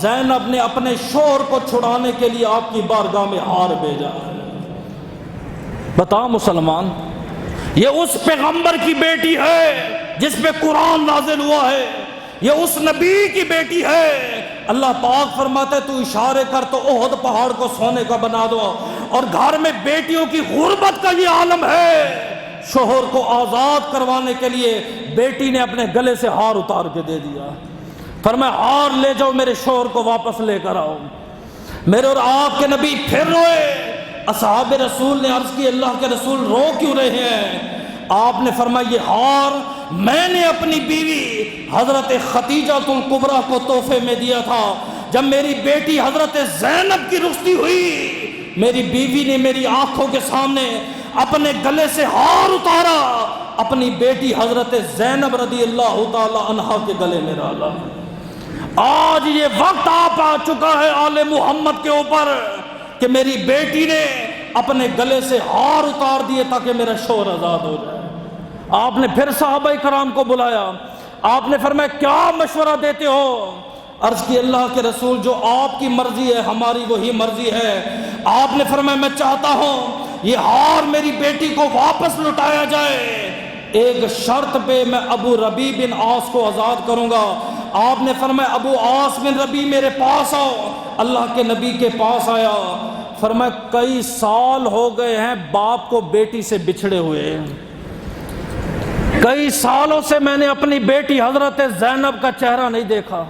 S1: زینب نے اپنے شوہر کو چھڑانے کے لیے آپ کی بارگاہ میں ہار بھیجا ہے۔ بتا مسلمان، یہ اس پیغمبر کی بیٹی ہے جس پہ قرآن نازل ہوا ہے، یہ اس نبی کی بیٹی ہے۔ اللہ پاک فرماتا ہے تو اشارے کر تو احد پہاڑ کو سونے کا بنا دو، اور گھر میں بیٹیوں کی غربت کا یہ عالم ہے۔ شوہر کو آزاد کروانے کے لیے بیٹی نے اپنے گلے سے ہار اتار کے دے دیا، فرمایا ہار لے جاؤ، میرے شوہر کو واپس لے کر آؤ۔ میرے اور آپ کے نبی پھر روئے۔ اصحاب رسول نے عرض کی اللہ کے رسول رو کیوں رہے ہیں؟ آپ نے فرمایا یہ ہار میں نے اپنی بیوی حضرت خدیجہ الکبریٰ کو تحفے میں دیا تھا۔ جب میری بیٹی حضرت زینب کی رخصتی ہوئی، میری بیوی نے میری آنکھوں کے سامنے اپنے گلے سے ہار اتارا، اپنی بیٹی حضرت زینب رضی اللہ تعالی عنہا کے گلے میں ڈالا۔ آج یہ وقت آ چکا ہے آل محمد کے اوپر کہ میری بیٹی نے اپنے گلے سے ہار اتار دیے تاکہ میرا شوہر آزاد ہو جائے۔ آپ نے پھر صحابہ کرام کو بلایا، آپ نے فرمایا کیا مشورہ دیتے ہو؟ عرض کی اللہ کے رسول جو آپ کی مرضی ہے ہماری وہی مرضی ہے۔ آپ نے فرمایا میں چاہتا ہوں یہ ہار میری بیٹی کو واپس لٹایا جائے، ایک شرط پہ میں ابو ربی بن عاص کو آزاد کروں گا۔ آپ نے فرمایا ابو عاص بن ربی میرے پاس آؤ۔ اللہ کے نبی کے پاس آیا، فرمایا کئی سال ہو گئے ہیں باپ کو بیٹی سے بچھڑے ہوئے، کئی سالوں سے میں نے اپنی بیٹی حضرت زینب کا چہرہ نہیں دیکھا،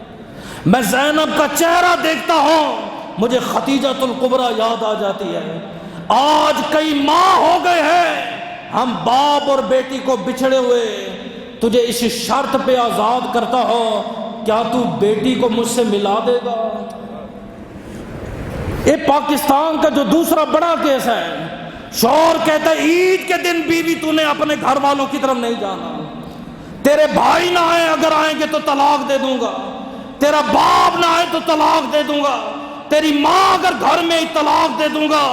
S1: میں زینب کا چہرہ دیکھتا ہوں مجھے خدیجہ الکبریٰ یاد آ جاتی ہے۔ آج کئی ماہ ہو گئے ہیں ہم باپ اور بیٹی کو بچھڑے ہوئے، تجھے اس شرط پہ آزاد کرتا ہو، کیا تو بیٹی کو مجھ سے ملا دے گا؟ یہ پاکستان کا جو دوسرا بڑا کیس ہے، شوہر کہتا ہے عید کے دن بیوی تو نے اپنے گھر والوں کی طرف نہیں جانا، تیرے بھائی نہ آئے، اگر آئیں گے تو طلاق دے دوں گا، تیرا باپ نہ آئے تو طلاق دے دوں گا، تیری ماں اگر گھر میں ہی طلاق دے دوں گا،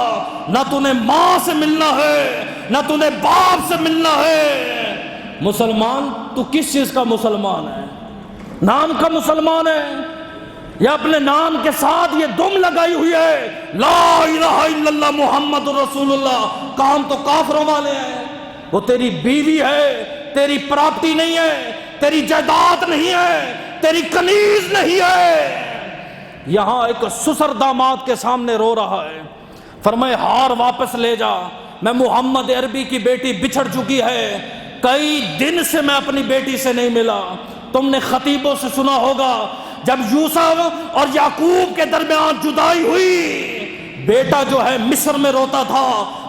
S1: نہ تو نے ماں سے ملنا ہے نہ تو نے باپ سے ملنا ہے۔ مسلمان تو کس چیز کا مسلمان ہے؟ نام کا مسلمان ہے یا اپنے نام کے ساتھ یہ دم لگائی ہوئی ہے لا الہ الا اللہ محمد رسول اللہ؟ کام تو کافروں والے ہیں۔ وہ تیری بیوی ہے، تیری پراپرٹی نہیں ہے، تیری جائیداد نہیں ہے، تیری کنیز نہیں ہے۔ یہاں ایک سسر داماد کے سامنے رو رہا ہے، فرمائے ہار واپس لے جا، میں محمد عربی کی بیٹی بچھڑ چکی ہے، کئی دن سے میں اپنی بیٹی سے نہیں ملا۔ تم نے خطیبوں سے سنا ہوگا
S2: جب یوسف اور یعقوب کے درمیان جدائی ہوئی، بیٹا جو ہے مصر میں روتا تھا،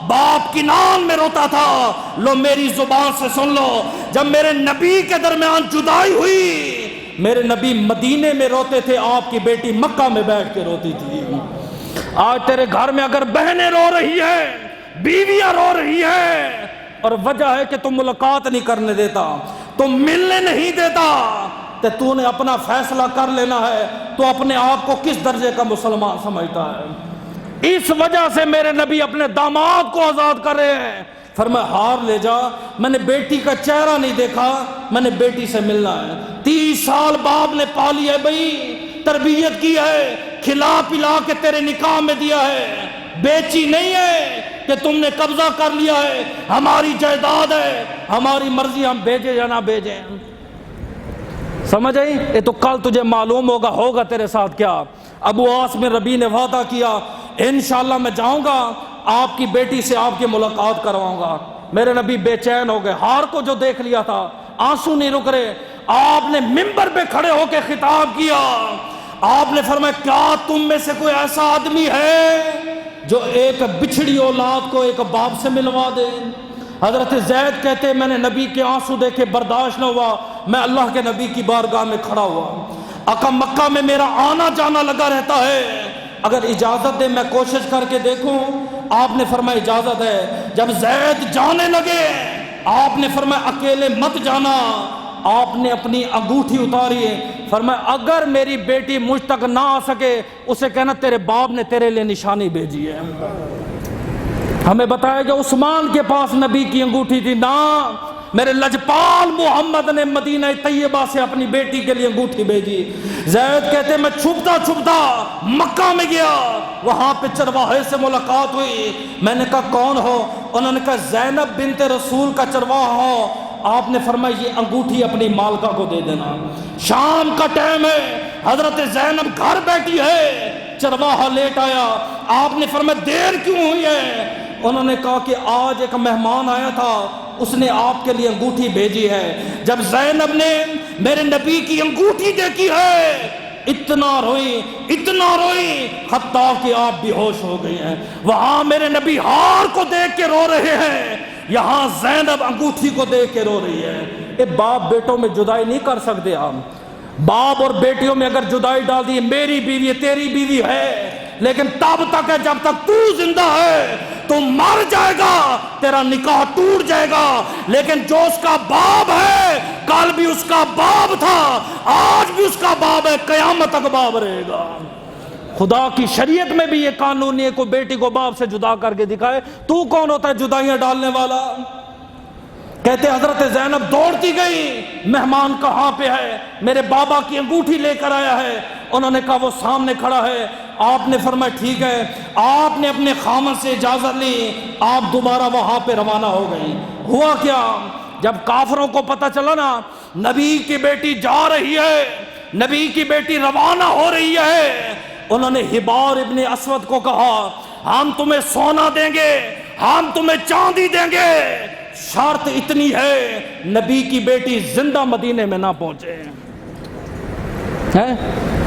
S2: باپ کنعان میں روتا تھا. لو میری زبان سے سن لو، جب میرے نبی کے درمیان جدائی ہوئی، میرے نبی مدینے میں روتے تھے، آپ کی بیٹی مکہ میں بیٹھ کے روتی تھی. آج تیرے گھر میں اگر بہنیں رو رہی ہیں، بیویاں رو رہی ہیں، اور وجہ ہے کہ تم ملاقات نہیں کرنے دیتا، تم ملنے نہیں دیتا، تو نے اپنا فیصلہ کر لینا ہے تو اپنے آپ کو کس درجے کا مسلمان سمجھتا ہے. اس وجہ سے میرے نبی اپنے داماد کو آزاد کر رہے ہیں. فرمایا ہار لے جا، میں نے بیٹی کا چہرہ نہیں دیکھا، میں نے بیٹی سے ملنا ہے. 30 سال باپ نے پالی ہے بھائی، تربیت کی ہے، کھلا پلا کے تیرے نکاح میں دیا ہے، بیچی نہیں ہے کہ تم نے قبضہ کر لیا ہے. ہماری جائیداد ہے، ہماری مرضی، ہم بھیجے یا نہ بھیجیں. سمجھ آئی؟ یہ تو کل تجھے معلوم ہوگا تیرے ساتھ کیا. ابو عاصم ربیع نے وعدہ کیا، انشاءاللہ میں جاؤں گا، آپ کی بیٹی سے آپ کی ملاقات کرواؤں گا. میرے نبی بے چین ہو گئے، ہار کو جو دیکھ لیا تھا، آنسو نہیں رک رہے. آپ نے منبر پہ کھڑے ہو کے خطاب کیا. آپ نے فرمایا کیا تم میں سے کوئی ایسا آدمی ہے جو ایک بچھڑی اولاد کو ایک باپ سے ملوا دے؟ حضرت زید کہتے میں نے نبی کے آنسو دیکھے برداشت نہ ہوا، میں اللہ کے نبی کی بارگاہ میں کھڑا ہوا. آقا مکہ میں میرا آنا جانا لگا رہتا ہے، اگر اجازت دے میں کوشش کر کے دیکھوں. آپ نے فرمایا اجازت ہے. جب زید جانے لگے آپ نے فرمایا اکیلے مت جانا. آپ نے اپنی انگوٹھی اتاری ہے، فرمایا اگر میری بیٹی مجھ تک نہ آ سکے اسے کہنا تیرے باپ نے تیرے لیے نشانی بھیجی ہے. ہمیں بتایا کہ عثمان کے پاس نبی کی انگوٹھی تھی، نہ میرے لجپال محمد نے مدینہ طیبہ سے اپنی بیٹی کے لیے انگوٹھی بھیجی. زید کہتے میں چھپتا چھپتا مکہ میں گیا، وہاں پہ چرواہے سے ملاقات ہوئی. میں نے کہا کون ہو؟ انہوں نے کہا زینب بنت رسول کا چرواہا ہو. آپ نے فرمایا یہ انگوٹھی اپنی مالکہ کو دے دینا. شام کا ٹائم ہے، حضرت زینب گھر بیٹھی ہے، چرواہا لیٹ آیا. آپ نے فرمایا دیر کیوں ہوئی ہے؟ انہوں نے کہا کہ آج ایک مہمان آیا تھا، اس نے آپ کے لیے انگوٹھی بھیجی ہے. جب زینب نے میرے نبی کی انگوٹھی دیکھی ہے، اتنا روئی حتیٰ کہ آپ بے ہوش ہو گئی ہیں. وہاں میرے نبی ہار کو دیکھ کے رو رہے ہیں، یہاں زینب انگوٹھی کو دیکھ کے رو رہی ہے. اے باپ بیٹوں میں جدائی نہیں کر سکتے آپ، باپ اور بیٹیوں میں اگر جدائی ڈال دی، میری بیوی ہے تیری بیوی ہے، لیکن تب تک ہے جب تک تو زندہ ہے. تو مر جائے گا تیرا نکاح ٹوٹ جائے گا، لیکن جو اس کا باپ ہے، کل بھی اس کا باپ تھا، آج بھی اس کا باپ ہے، قیامت تک باپ رہے گا. خدا کی شریعت میں بھی یہ قانون نہیں ہے کوئی بیٹی کو باپ سے جدا کر کے دکھائے. تو کون ہوتا ہے جدائیاں ڈالنے والا؟ کہتے حضرت زینب دوڑتی گئی، مہمان کہاں پہ ہے؟ میرے بابا کی انگوٹھی لے کر آیا ہے. انہوں نے کہا وہ سامنے کھڑا ہے. آپ نے فرمایا ٹھیک ہے. آپ نے اپنے خامن سے اجازت لی، آپ دوبارہ وہاں پہ روانہ ہو گئی. ہوا کیا؟ جب کافروں کو پتہ چلا نا نبی کی بیٹی جا رہی ہے، نبی کی بیٹی روانہ ہو رہی ہے، انہوں نے حبار ابن اسود کو کہا ہم تمہیں سونا دیں گے، ہم تمہیں چاندی دیں گے، شرط اتنی ہے نبی کی بیٹی زندہ مدینے میں نہ پہنچے.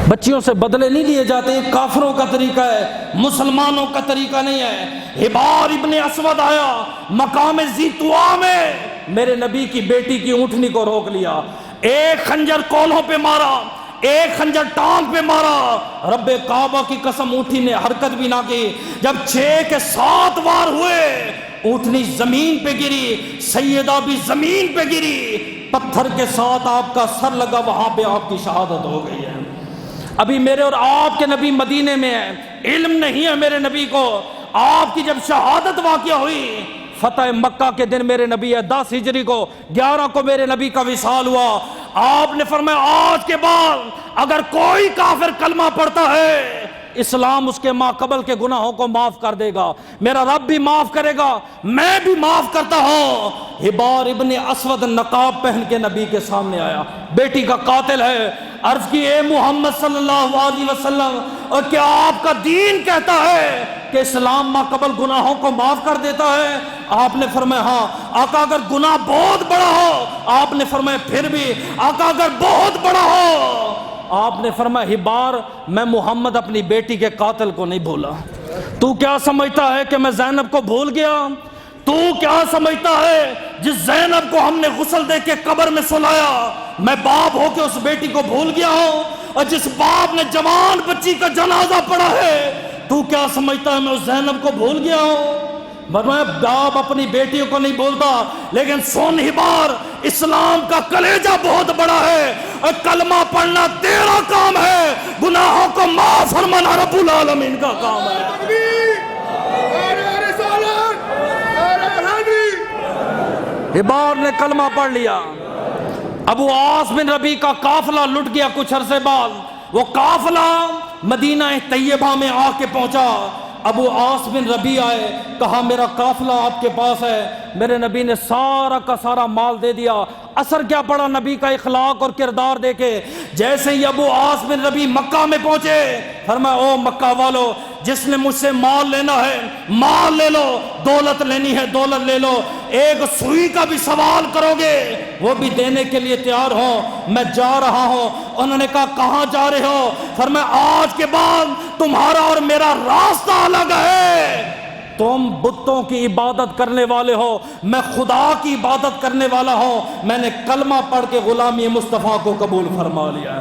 S2: بچیوں سے بدلے نہیں لیے جاتے، کافروں کا طریقہ ہے، مسلمانوں کا طریقہ نہیں ہے. حبار ابن اسود آیا مقام ذی طویٰ میں، میرے نبی کی بیٹی کی اونٹنی کو روک لیا، ایک خنجر کولہوں پہ مارا، ایک خنجر ٹانگ پہ مارا. رب کعبہ کی قسم اونٹنی نے حرکت بھی نہ کی. جب 6 کے 7 وار ہوئے اونٹنی زمین پہ گری، سیدہ بھی زمین پہ گری، پتھر کے ساتھ آپ کا سر لگا، وہاں پہ آپ کی شہادت ہو گئی ہے. ابھی میرے اور آپ کے نبی مدینے میں ہیں، علم نہیں ہے میرے نبی کو. آپ کی جب شہادت واقع ہوئی، فتح مکہ کے دن میرے نبی ہے 10 ہجری کو، 11 کو میرے نبی کا وصال ہوا. آپ نے فرمایا آج کے بعد اگر کوئی کافر کلمہ پڑھتا ہے، اسلام اس کے ماقبل کے گناہوں کو معاف کر دے گا، میرا رب بھی معاف کرے گا، میں بھی معاف کرتا ہوں. حبار ابن اسود نقاب پہن کے نبی کے سامنے آیا، بیٹی کا قاتل ہے. عرض کی اے محمد صلی اللہ علیہ وسلم، اور کیا آپ کا دین کہتا ہے کہ اسلام ماقبل گناہوں کو معاف کر دیتا ہے؟ آپ نے فرمایا ہاں. آقا اگر گناہ بہت بڑا ہو؟ آپ نے فرمایا پھر بھی. آقا اگر بہت بڑا ہو؟ آپ نے فرمایا ہبار میں محمد اپنی بیٹی کے قاتل کو نہیں بھولا. تو کیا سمجھتا ہے کہ میں زینب کو بھول گیا؟ تو کیا سمجھتا ہے جس زینب کو ہم نے غسل دے کے قبر میں سلایا میں باپ ہو کے اس بیٹی کو بھول گیا ہوں؟ اور جس باپ نے جوان بچی کا جنازہ پڑھا ہے تو کیا سمجھتا ہے میں اس زینب کو بھول گیا ہوں؟ میں باپ اپنی بیٹیوں کو نہیں بولتا، لیکن سن ہبار اسلام کا کلیجہ بہت بڑا ہے اور کلمہ پڑھنا تیرا کام ہے، گناہوں کو معاف فرمانا رب العالمین کا کام ہے. ہبار نے کلمہ پڑھ لیا. ابو عاص بن ربیع کا قافلہ لٹ گیا کچھ عرصے بعد. وہ قافلہ مدینہ طیبہ میں آ کے پہنچا. ابو عاص بن ربیع آئے، کہا میرا قافلہ آپ کے پاس ہے. میرے نبی نے سارا کا سارا مال دے دیا. اثر کیا پڑا نبی کا اخلاق اور کردار دیکھے. جیسے ہی ابو عاص بن ربیع مکہ میں پہنچے فرمایا او مکہ والو، جس نے مجھ سے مال لینا ہے مال لے لو، دولت لینی ہے دولت لے لو، ایک سوئی کا بھی سوال کرو گے وہ بھی دینے کے لیے تیار ہوں. میں جا رہا ہوں. انہوں نے کہا کہاں جا رہے ہو؟ فرمایا آج کے بعد تمہارا اور میرا راستہ الگ ہے. تم بتوں کی عبادت کرنے والے ہو، میں خدا کی عبادت کرنے والا ہوں. میں نے کلمہ پڑھ کے غلامی مصطفیٰ کو قبول فرما لیا.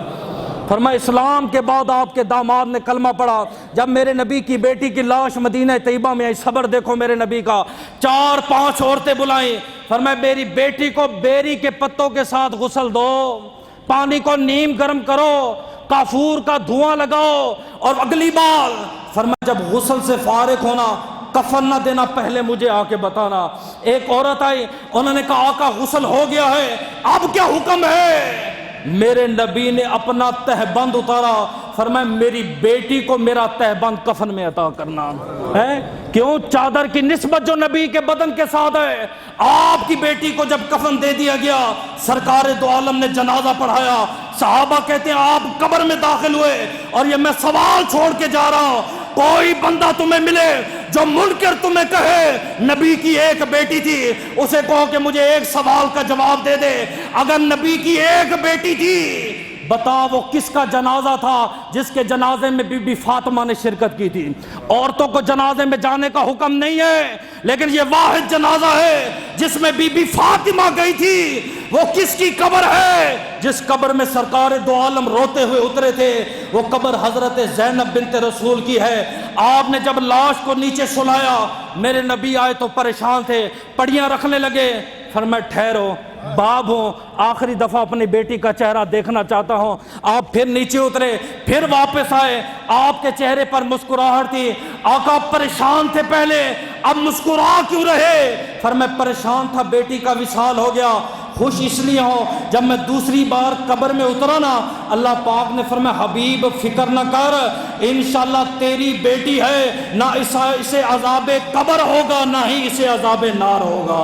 S2: فرمایا اسلام کے بعد آپ کے داماد نے کلمہ پڑھا. جب میرے نبی کی بیٹی کی لاش مدینہ طیبہ میں آئی، صبر دیکھو میرے نبی کا، 4-5 عورتیں بلائیں. فرمایا میری بیٹی کو بیری کے پتوں کے ساتھ غسل دو، پانی کو نیم گرم کرو، کافور کا دھواں لگاؤ، اور اگلی بار فرمایا جب غسل سے فارغ ہونا کفن نہ دینا پہلے مجھے آ کے بتانا. ایک عورت آئی، انہوں نے کہا آقا غسل ہو گیا ہے اب کیا حکم ہے؟ میرے نبی نے اپنا تہبند اتارا. فرمایا میری بیٹی کو میرا تہبند کفن میں عطا کرنا ہے. کیوں؟ چادر کی نسبت جو نبی کے بدن کے ساتھ ہے. آپ کی بیٹی کو جب کفن دے دیا گیا، سرکار دو عالم نے جنازہ پڑھایا. صحابہ کہتے ہیں آپ قبر میں داخل ہوئے اور یہ میں سوال چھوڑ کے جا رہا ہوں، کوئی بندہ تمہیں ملے جو منکر تمہیں کہے نبی کی ایک بیٹی تھی، اسے کہو کہ مجھے ایک سوال کا جواب دے دے. اگر نبی کی ایک بیٹی تھی بتا وہ کس کا جنازہ تھا جس کے جنازے میں بی بی فاطمہ نے شرکت کی تھی. عورتوں کو جنازے میں جانے کا حکم نہیں ہے، لیکن یہ واحد جنازہ ہے جس میں بی بی فاطمہ گئی تھی. وہ کس کی قبر ہے؟ جس قبر میں سرکار دو عالم روتے ہوئے اترے تھے، وہ قبر حضرت زینب بنت رسول کی ہے. آپ نے جب لاش کو نیچے سلایا، میرے نبی آئے تو پریشان تھے، پڑیاں رکھنے لگے. فرمایا ٹھہرو، باپ ہوں، آخری دفعہ اپنی بیٹی کا چہرہ دیکھنا چاہتا ہوں. آپ پھر نیچے اترے، پھر واپس آئے. آپ کے چہرے پر مسکراہٹ تھی. آقا پریشان تھے پہلے، اب مسکرا کیوں رہے؟ فرمایا پریشان تھا بیٹی کا وصال ہو گیا. خوش اس لیے ہوں جب میں دوسری بار قبر میں اترا نا، اللہ پاک نے فرمایا حبیب فکر نہ کر، انشاءاللہ تیری بیٹی ہے، نہ اسے عذاب قبر ہوگا نہ ہی اسے عذاب نار ہوگا.